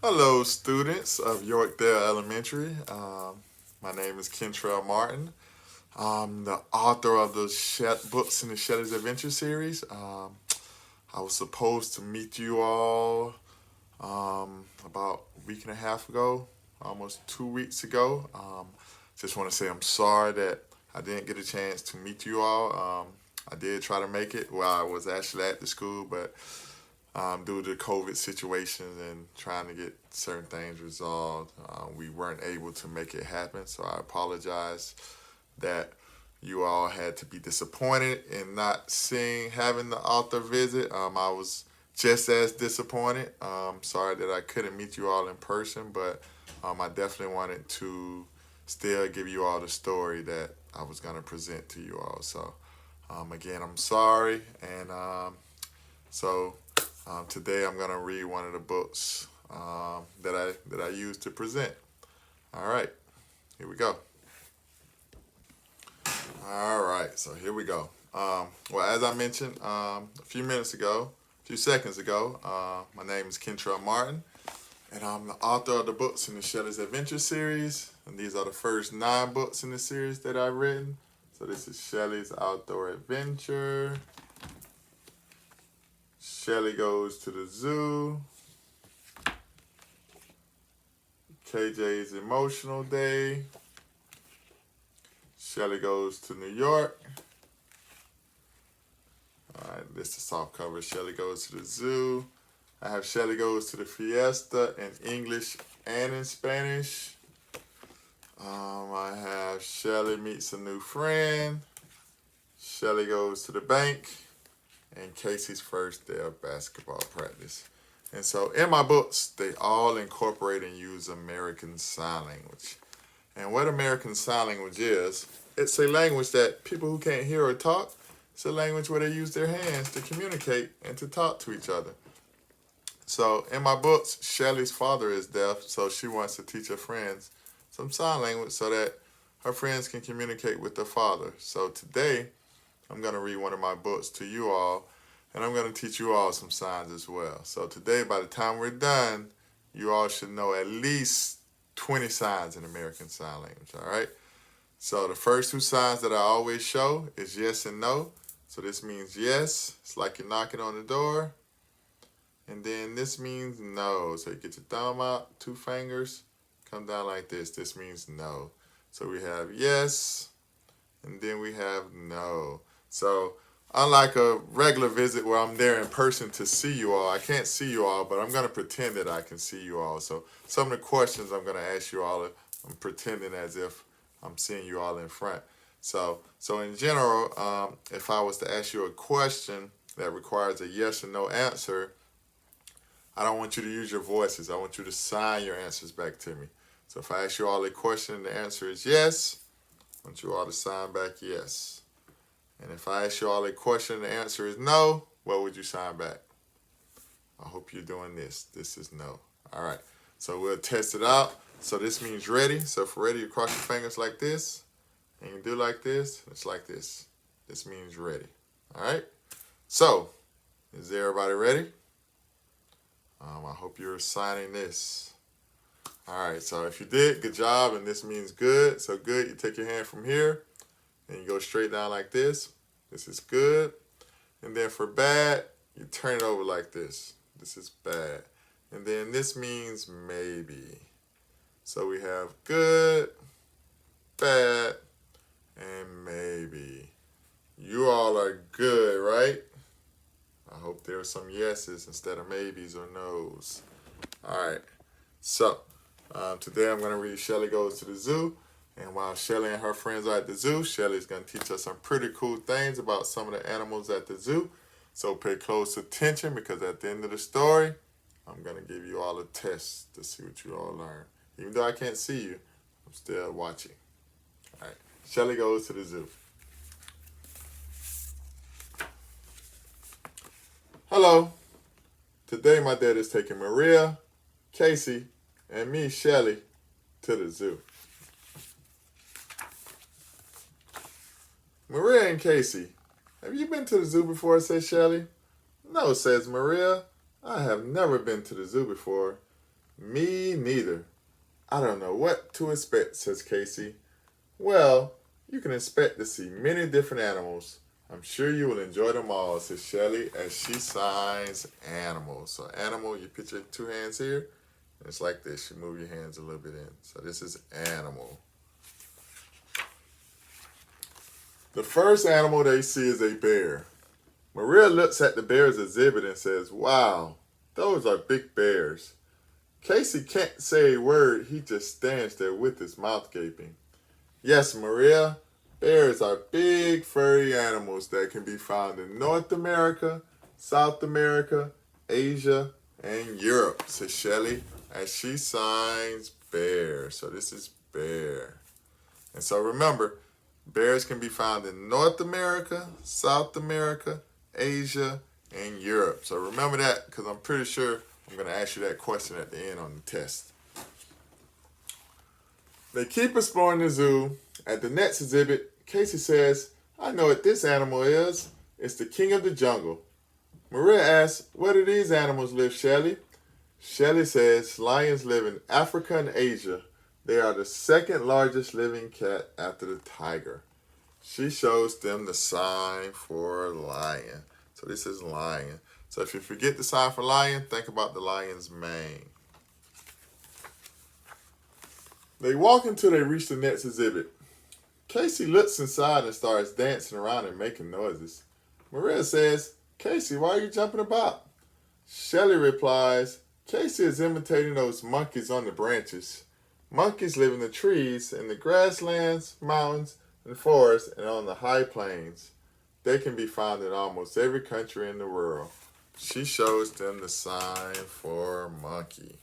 Hello, students of Yorkdale Elementary. My name is Kentrell Martin. I'm the author of the books in the Shelley's Adventure series. I was supposed to meet you all about a week and a half ago, almost 2 weeks ago. Just want to say I'm sorry that I didn't get a chance to meet you all. I did try to make it while I was actually at the school, but due to the COVID situations and trying to get certain things resolved, we weren't able to make it happen. So I apologize that you all had to be disappointed in not having the author visit. I was just as disappointed. Sorry that I couldn't meet you all in person, but I definitely wanted to still give you all the story that I was going to present to you all. So again, I'm sorry, and so today I'm gonna read one of the books that I used to present. All right, here we go. All right, so here we go. Well, as I mentioned a few seconds ago, my name is Kentrell Martin, and I'm the author of the books in the Shelley's Adventure series. And these are the first 9 books in the series that I've written. So this is Shelley's Outdoor Adventure, Shelley Goes to the Zoo, KJ's Emotional Day, Shelley Goes to New York. All right, this is the soft cover. Shelley Goes to the Zoo. I have Shelley Goes to the Fiesta in English and in Spanish. I have Shelley Meets a New Friend, Shelley Goes to the Bank, and Casey's First Day of Basketball Practice. And so in my books, they all incorporate and use American Sign Language. And what American Sign Language is, it's a language that people who can't hear or talk, it's a language where they use their hands to communicate and to talk to each other. So in my books, Shelley's father is deaf, so she wants to teach her friends some sign language so that her friends can communicate with their father. So today, I'm going to read one of my books to you all, and I'm going to teach you all some signs as well. So today, by the time we're done, you all should know at least 20 signs in American Sign Language, all right? So the first 2 signs that I always show is yes and no. So this means yes, it's like you're knocking on the door. And then this means no. So you get your thumb out, 2 fingers, come down like this. This means no. So we have yes, and then we have no. So unlike a regular visit where I'm there in person to see you all, I can't see you all, but I'm going to pretend that I can see you all. So some of the questions I'm going to ask you all, I'm pretending as if I'm seeing you all in front. So in general, if I was to ask you a question that requires a yes or no answer, I don't want you to use your voices. I want you to sign your answers back to me. So if I ask you all a question and the answer is yes, I want you all to sign back yes. And if I ask you all a question and the answer is no, what would you sign back? I hope you're doing this. This is no. All right. So we'll test it out. So this means ready. So for ready, you cross your fingers like this. And you do like this. It's like this. This means ready. All right. So is everybody ready? I hope you're signing this. All right, so if you did, good job, and this means good. So good, you take your hand from here, and you go straight down like this. This is good. And then for bad, you turn it over like this. This is bad. And then this means maybe. So we have good, bad, and maybe. You all are good, right? I hope there are some yeses instead of maybes or nos. All right, so today I'm going to read Shelley Goes to the Zoo. And while Shelley and her friends are at the zoo, Shelley's going to teach us some pretty cool things about some of the animals at the zoo. So pay close attention because at the end of the story, I'm going to give you all a test to see what you all learn. Even though I can't see you, I'm still watching. All right, Shelley Goes to the Zoo. Hello. Today my dad is taking Maria, Casey, and me, Shelley, to the zoo. Maria and Casey, have you been to the zoo before, says Shelley. No, says Maria. I have never been to the zoo before. Me neither. I don't know what to expect, says Casey. Well, you can expect to see many different animals. I'm sure you will enjoy them all, says Shelly as she signs animals. So animal, you put your two hands here. And it's like this. You move your hands a little bit in. So this is animal. The first animal they see is a bear. Maria looks at the bear's exhibit and says, wow, those are big bears. Casey can't say a word. He just stands there with his mouth gaping. Yes, Maria, bears are big furry animals that can be found in North America, South America, Asia, and Europe, says Shelly as she signs bear. So this is bear. And so remember, bears can be found in North America, South America, Asia, and Europe. So remember that because I'm pretty sure I'm going to ask you that question at the end on the test. They keep exploring the zoo. At the next exhibit, Casey says, I know what this animal is. It's the king of the jungle. Maria asks, where do these animals live, Shelly? Shelly says, lions live in Africa and Asia. They are the second largest living cat after the tiger. She shows them the sign for lion. So this is lion. So if you forget the sign for lion, think about the lion's mane. They walk until they reach the next exhibit. Casey looks inside and starts dancing around and making noises. Maria says, Casey, why are you jumping about? Shelly replies, Casey is imitating those monkeys on the branches. Monkeys live in the trees, in the grasslands, mountains, and forests, and on the high plains. They can be found in almost every country in the world. She shows them the sign for monkey.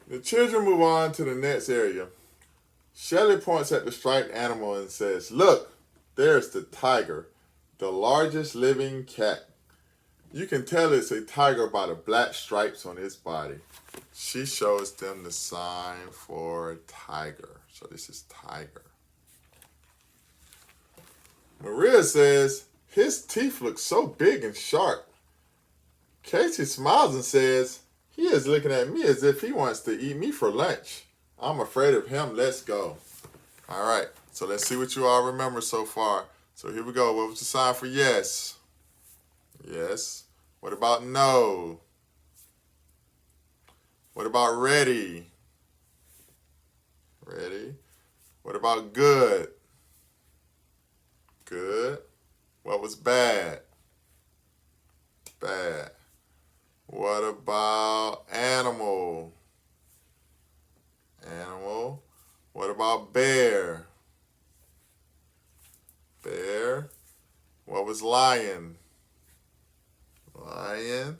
The children move on to the next area. Shelly points at the striped animal and says, look, there's the tiger, the largest living cat. You can tell it's a tiger by the black stripes on its body. She shows them the sign for tiger. So this is tiger. Maria says, his teeth look so big and sharp. Casey smiles and says, he is looking at me as if he wants to eat me for lunch. I'm afraid of him. Let's go. All right. So let's see what you all remember so far. So here we go. What was the sign for yes? Yes. What about no? What about ready? Ready. What about good? Good. What was bad? Bad. What about animal? Animal. What about bear? Bear. What was lion? Lion.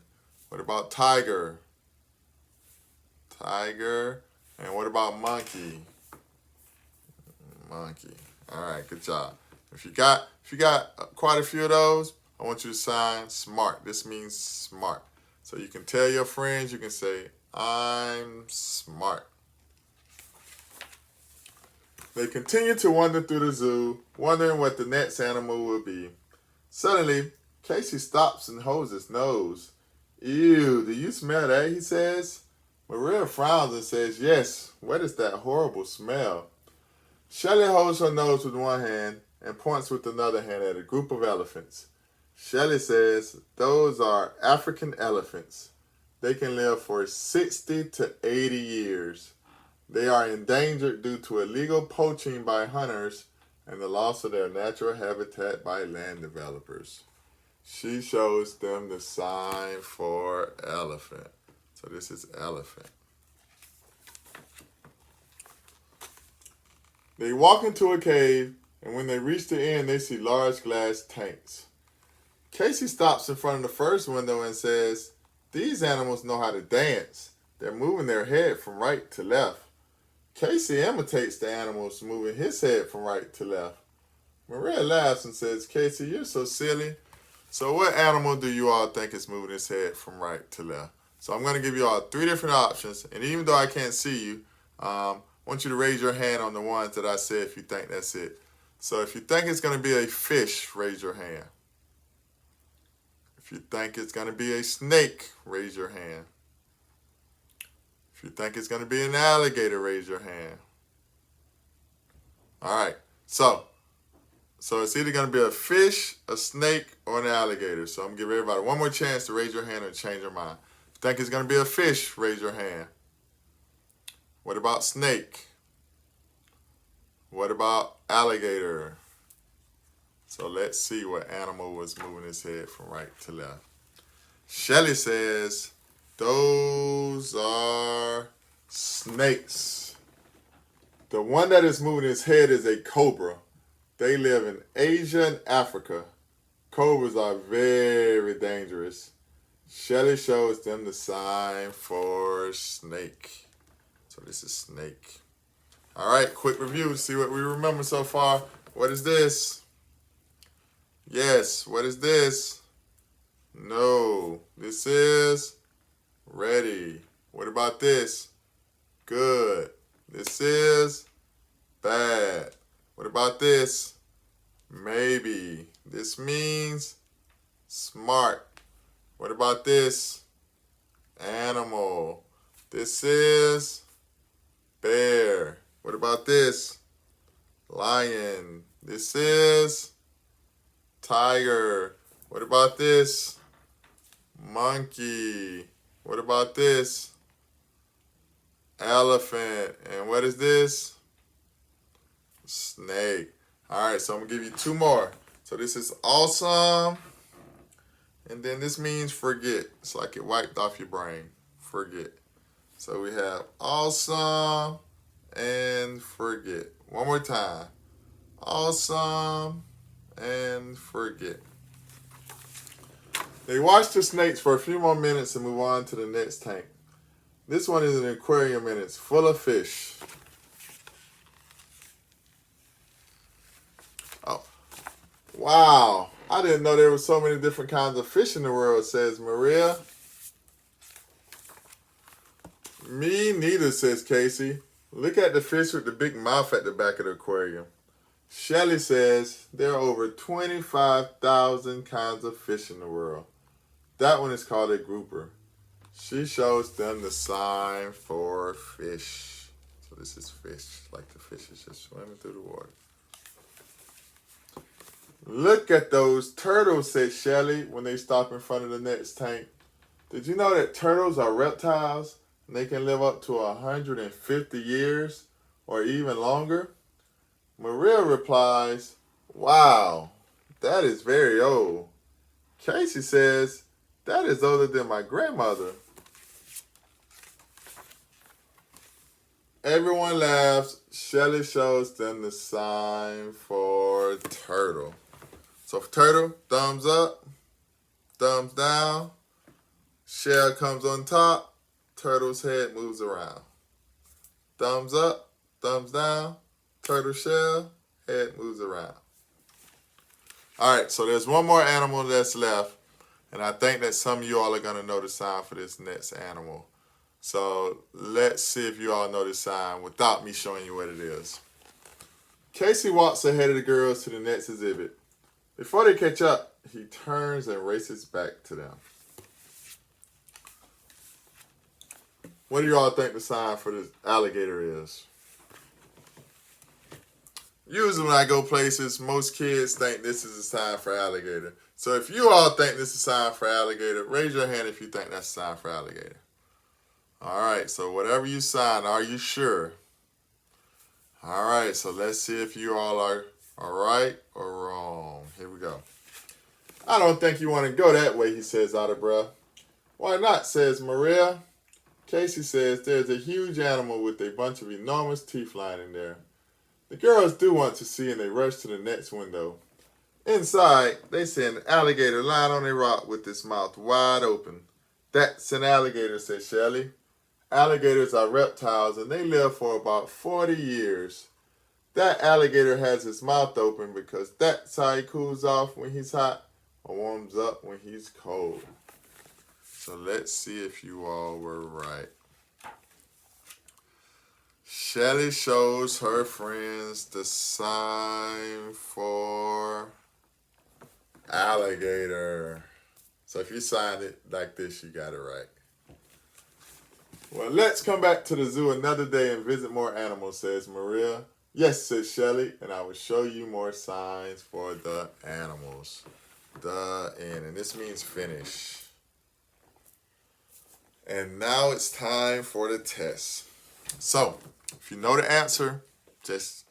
What about tiger? Tiger. And what about monkey? Monkey. All right, good job. If you got quite a few of those, I want you to sign smart. This means smart. So you can tell your friends, you can say, I'm smart. They continue to wander through the zoo, wondering what the next animal will be. Suddenly, Casey stops and holds his nose. Ew, do you smell that? He says. Maria frowns and says, yes, what is that horrible smell? Shelly holds her nose with one hand and points with another hand at a group of elephants. Shelly says, those are African elephants. They can live for 60 to 80 years. They are endangered due to illegal poaching by hunters and the loss of their natural habitat by land developers. She shows them the sign for elephant. So this is elephant. They walk into a cave, and when they reach the end, they see large glass tanks. Casey stops in front of the first window and says, these animals know how to dance. They're moving their head from right to left. Casey imitates the animals, moving his head from right to left. Maria laughs and says, Casey, you're so silly. So what animal do you all think is moving its head from right to left? So I'm going to give you all 3 different options. And even though I can't see you, I want you to raise your hand on the ones that I said if you think that's it. So if you think it's going to be a fish, raise your hand. If you think it's going to be a snake, raise your hand. If you think it's going to be an alligator, raise your hand. All right. So it's either going to be a fish, a snake, or an alligator. So I'm going to give everybody one more chance to raise your hand and change your mind. If you think it's going to be a fish, raise your hand. What about snake? What about alligator? So let's see what animal was moving his head from right to left. Shelly says, those are snakes. The one that is moving his head is a cobra. They live in Asia and Africa. Cobras are very dangerous. Shelly shows them the sign for snake. So this is snake. All right, quick review. See what we remember so far. What is this? Yes, what is this? No, this is ready. What about this? Good. This is bad. What about this? Maybe. This means smart. What about this? Animal. This is bear. What about this? Lion. This is tiger. What about this? Monkey. What about this? Elephant. And what is this? Snake. All right, so I'm going to give you two more. So this is awesome. And then this means forget. It's like it wiped off your brain. Forget. So we have awesome and forget. One more time. Awesome and forget. They watch the snakes for a few more minutes and move on to the next tank. This one is an aquarium and it's full of fish. Oh, wow. I didn't know there were so many different kinds of fish in the world, says Maria. Me neither, says Casey. Look at the fish with the big mouth at the back of the aquarium. Shelly says there are over 25,000 kinds of fish in the world. That one is called a grouper. She shows them the sign for fish. So this is fish, like the fish is just swimming through the water. Look at those turtles, said Shelly when they stop in front of the next tank. Did you know that turtles are reptiles and they can live up to 150 years or even longer? Maria replies, wow, that is very old. Casey says, that is older than my grandmother. Everyone laughs. Shelly shows them the sign for turtle. So for turtle, thumbs up, thumbs down, shell comes on top, turtle's head moves around. Thumbs up, thumbs down, turtle shell, head moves around. All right, so there's one more animal that's left, and I think that some of you all are going to know the sign for this next animal. So let's see if you all know the sign without me showing you what it is. Casey walks ahead of the girls to the next exhibit. Before they catch up, he turns and races back to them. What do you all think the sign for this alligator is? Usually when I go places, most kids think this is a sign for alligator. So if you all think this is a sign for alligator, raise your hand if you think that's a sign for alligator. All right, so whatever you sign, are you sure? All right, so let's see if you all are right or wrong. Here we go. I don't think you want to go that way, he says out of breath. Why not, says Maria. Casey says there's a huge animal with a bunch of enormous teeth lining there. The girls do want to see and they rush to the next window. Inside, they see an alligator lying on a rock with its mouth wide open. That's an alligator, says Shelly. Alligators are reptiles and they live for about 40 years. That alligator has his mouth open because that's how he cools off when he's hot or warms up when he's cold. So let's see if you all were right. Shelly shows her friends the sign for alligator. So if you signed it like this, you got it right. Well, let's come back to the zoo another day and visit more animals, says Maria. Yes, says Shelly, and I will show you more signs for the animals. The end, and this means finish. And now it's time for the test. So, if you know the answer, just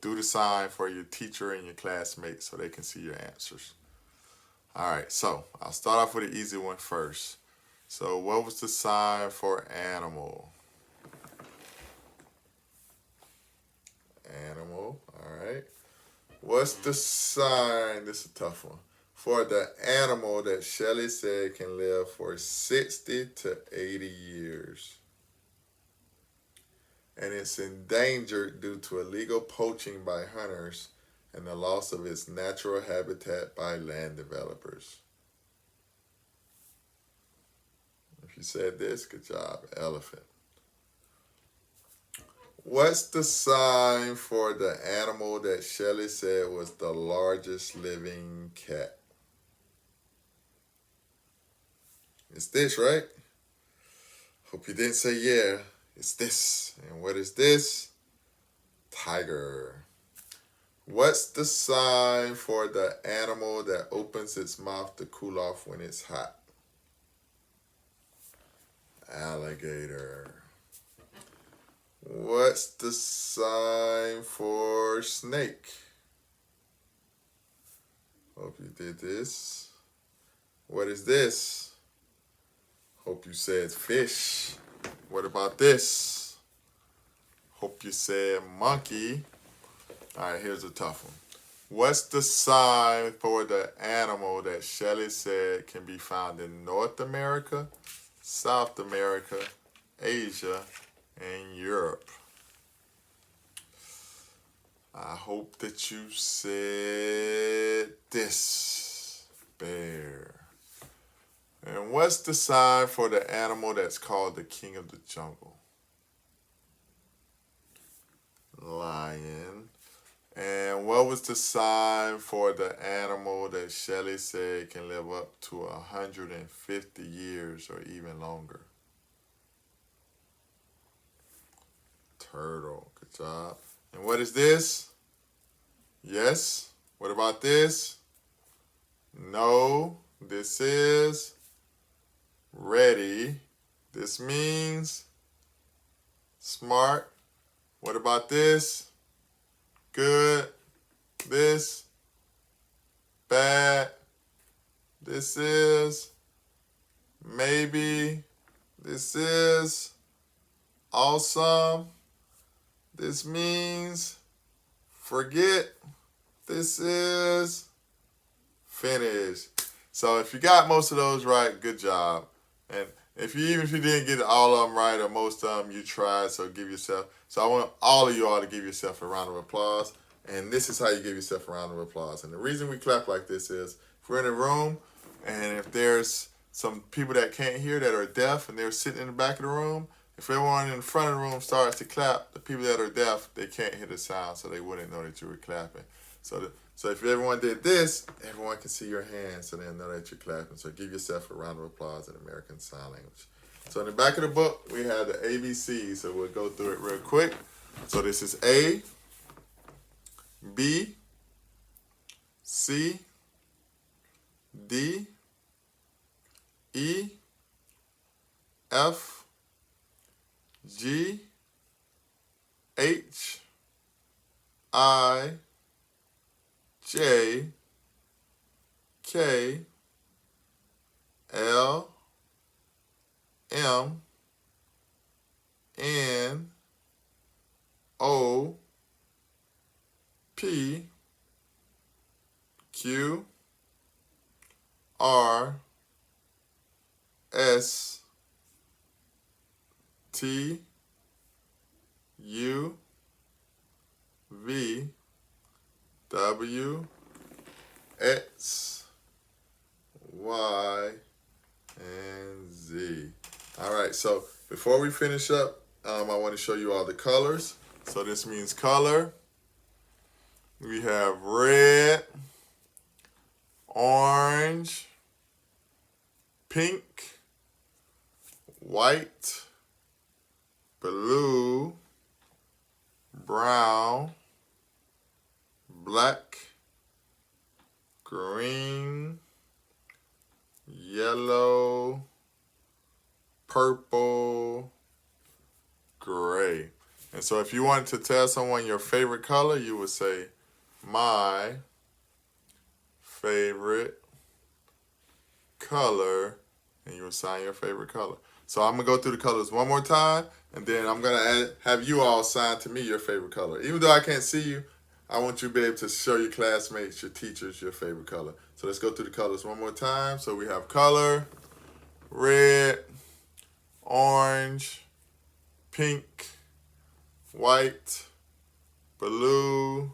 do the sign for your teacher and your classmates so they can see your answers. All right, so I'll start off with the easy one first. So what was the sign for animal? Animal, all right. What's the sign, this is a tough one, for the animal that Shelly said can live for 60 to 80 years? And it's endangered due to illegal poaching by hunters and the loss of its natural habitat by land developers. If you said this, good job. Elephant. What's the sign for the animal that Shelly said was the largest living cat? It's this, right? Hope you didn't say yeah. It's this. And what is this? Tiger. What's the sign for the animal that opens its mouth to cool off when it's hot? Alligator. What's the sign for snake? Hope you did this. What is this? Hope you said fish. What about this? Hope you said monkey. All right, here's a tough one. What's the sign for the animal that Shelly said can be found in North America, South America, Asia, and Europe? I hope that you said this. Bear. And what's the sign for the animal that's called the king of the jungle? Lion. And what was the sign for the animal that Shelly said can live up to 150 years or even longer? Turtle. Good job. And what is this? Yes. What about this? No. This is ready. This means smart. What about this? Good. This bad. This is maybe. This is awesome. This means forget. This is finish. So if you got most of those right, good job. And even if you didn't get all of them right or most of them, you tried. So give yourself. So I want all of you all to give yourself a round of applause. And this is how you give yourself a round of applause. And the reason we clap like this is if we're in a room and if there's some people that can't hear that are deaf and they're sitting in the back of the room, if everyone in the front of the room starts to clap, the people that are deaf, they can't hear the sound, so they wouldn't know that you were clapping. So if everyone did this, everyone can see your hands, so they'll know that you're clapping. So give yourself a round of applause in American Sign Language. So in the back of the book, we have the ABCs, so we'll go through it real quick. So this is A, B, C, D, E, F, G, H, I, J, K, L, M, N, O, P, Q, R, S, T, U, V, W, X, Y, and Z. All right, so before we finish up, I want to show you all the colors. So this means color. We have red, orange, pink, white, blue, brown, black, green, yellow, purple, gray. And so if you wanted to tell someone your favorite color, you would say, my favorite color, and you assign your favorite color. So I'm going to go through the colors one more time, and then I'm going to have you all assign to me your favorite color. Even though I can't see you, I want you to be able to show your classmates, your teachers, your favorite color. So let's go through the colors one more time. So we have color, red, orange, pink, white, blue,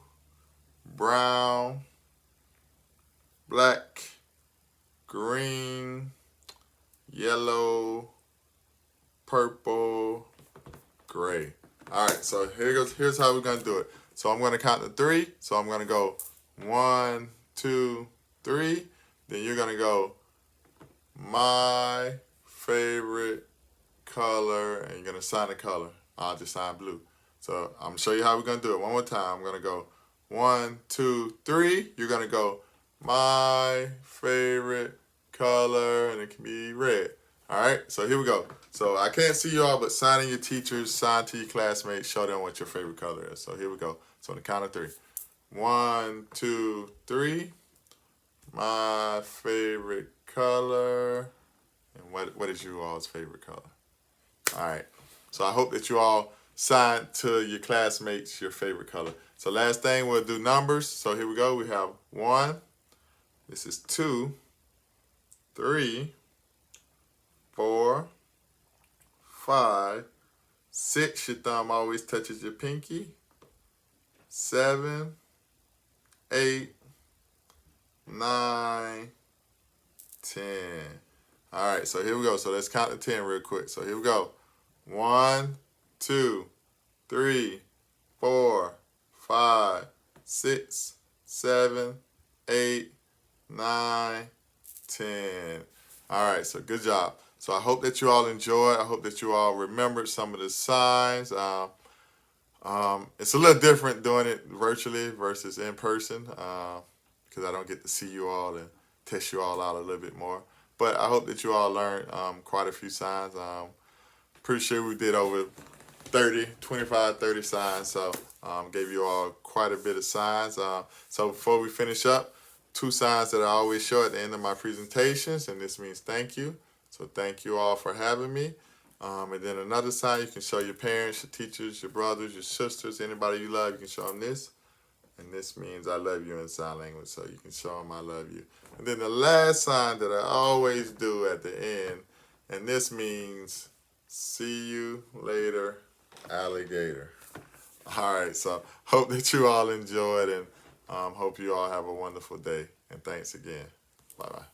brown, black, green, yellow, purple, gray. All right, so here's how we're gonna do it. So I'm gonna count to 3. So I'm gonna go 1, 2, 3. Then you're gonna go my favorite color, and you're gonna sign a color. I'll just sign blue. So I'm gonna show you how we're gonna do it. One more time. I'm gonna go 1, 2, 3. You're gonna go my favorite color, and it can be red. All right, so here we go. So I can't see you all, but sign in your teachers, sign to your classmates, show them what your favorite color is. So here we go. So on the count of 3. 1, 2, 3. My favorite color. And what is you all's favorite color? All right. So I hope that you all sign to your classmates your favorite color. So last thing, we'll do numbers. So here we go. We have 1. This is 2, 3, 4, 5, 6. Your thumb always touches your pinky. 7, 8, 9, 10. All right, so here we go. So let's count to 10 real quick. So here we go. 1, 2, 3, 4, 5, 6, 7, 8, 9, 10. All right, so good job. So I hope that you all enjoyed. I hope that you all remembered some of the signs. It's a little different doing it virtually versus in person because I don't get to see you all and test you all out a little bit more. But I hope that you all learned quite a few signs. Pretty sure we did over 25, 30 signs. So gave you all quite a bit of signs. So before we finish up, 2 signs that I always show at the end of my presentations, and this means thank you. So thank you all for having me. And then another sign you can show your parents, your teachers, your brothers, your sisters, anybody you love, you can show them this. And this means I love you in sign language, so you can show them I love you. And then the last sign that I always do at the end, and this means see you later, alligator. All right, so hope that you all enjoyed, and hope you all have a wonderful day. And thanks again. Bye-bye.